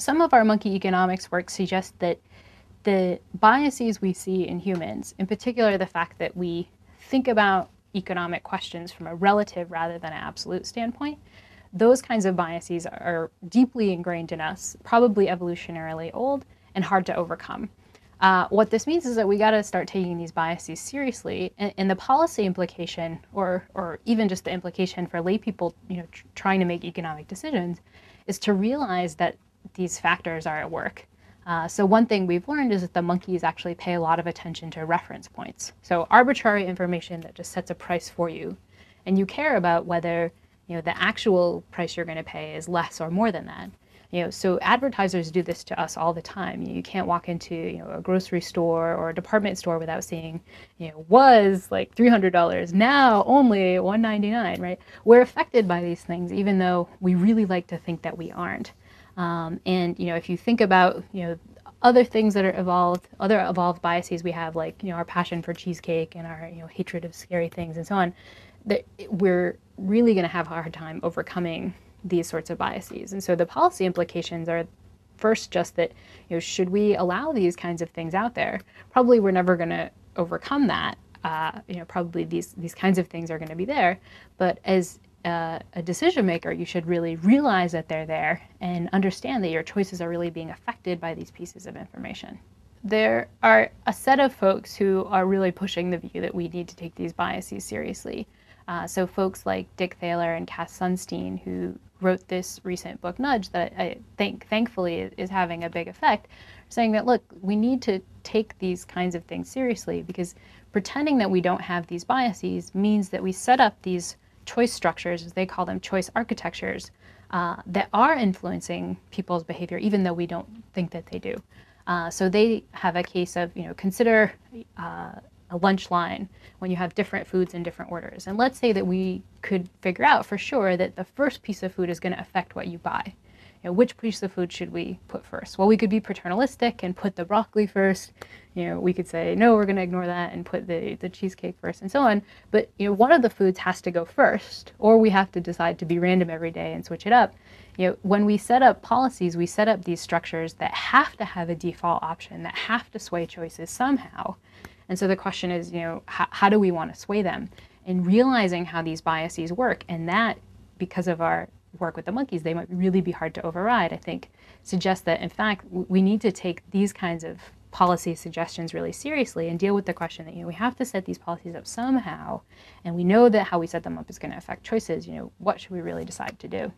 some of our monkey economics work suggests that the biases we see in humans, in particular the fact that we think about economic questions from a relative rather than an absolute standpoint, those kinds of biases are deeply ingrained in us, probably evolutionarily old, and hard to overcome. What this means is that we got to start taking these biases seriously, and the policy implication, or even just the implication for lay people, trying to make economic decisions, is to realize that these factors are at work. So one thing we've learned is that the monkeys actually pay a lot of attention to reference points. So arbitrary information that just sets a price for you, and you care about whether the actual price you're going to pay is less or more than that. So advertisers do this to us all the time. You can't walk into a grocery store or a department store without seeing, was like $300, now only $199, right? We're affected by these things, even though we really like to think that we aren't. And if you think about other things that are evolved, other evolved biases we have, like our passion for cheesecake and our hatred of scary things and so on, that we're really going to have a hard time overcoming these sorts of biases. And so the policy implications are first just that should we allow these kinds of things out there? Probably we're never going to overcome that. Probably these kinds of things are going to be there, but as a decision maker, you should really realize that they're there and understand that your choices are really being affected by these pieces of information. There are a set of folks who are really pushing the view that we need to take these biases seriously. So folks like Dick Thaler and Cass Sunstein, who wrote this recent book, Nudge, that I think thankfully is having a big effect, saying that, look, we need to take these kinds of things seriously, because pretending that we don't have these biases means that we set up these choice structures, as they call them, choice architectures, that are influencing people's behavior, even though we don't think that they do. So they have a case of, consider a lunch line when you have different foods in different orders. And let's say that we could figure out for sure that the first piece of food is going to affect what you buy. Which piece of food should we put first? Well, we could be paternalistic and put the broccoli first. We could say, no, we're going to ignore that and put the cheesecake first and so on. But, one of the foods has to go first, or we have to decide to be random every day and switch it up. When we set up policies, we set up these structures that have to have a default option, that have to sway choices somehow. And so the question is, how do we want to sway them? And realizing how these biases work, and that, because of our work with the monkeys, they might really be hard to override, I think, suggests that, in fact, we need to take these kinds of policy suggestions really seriously and deal with the question that, we have to set these policies up somehow, and we know that how we set them up is going to affect choices. What should we really decide to do?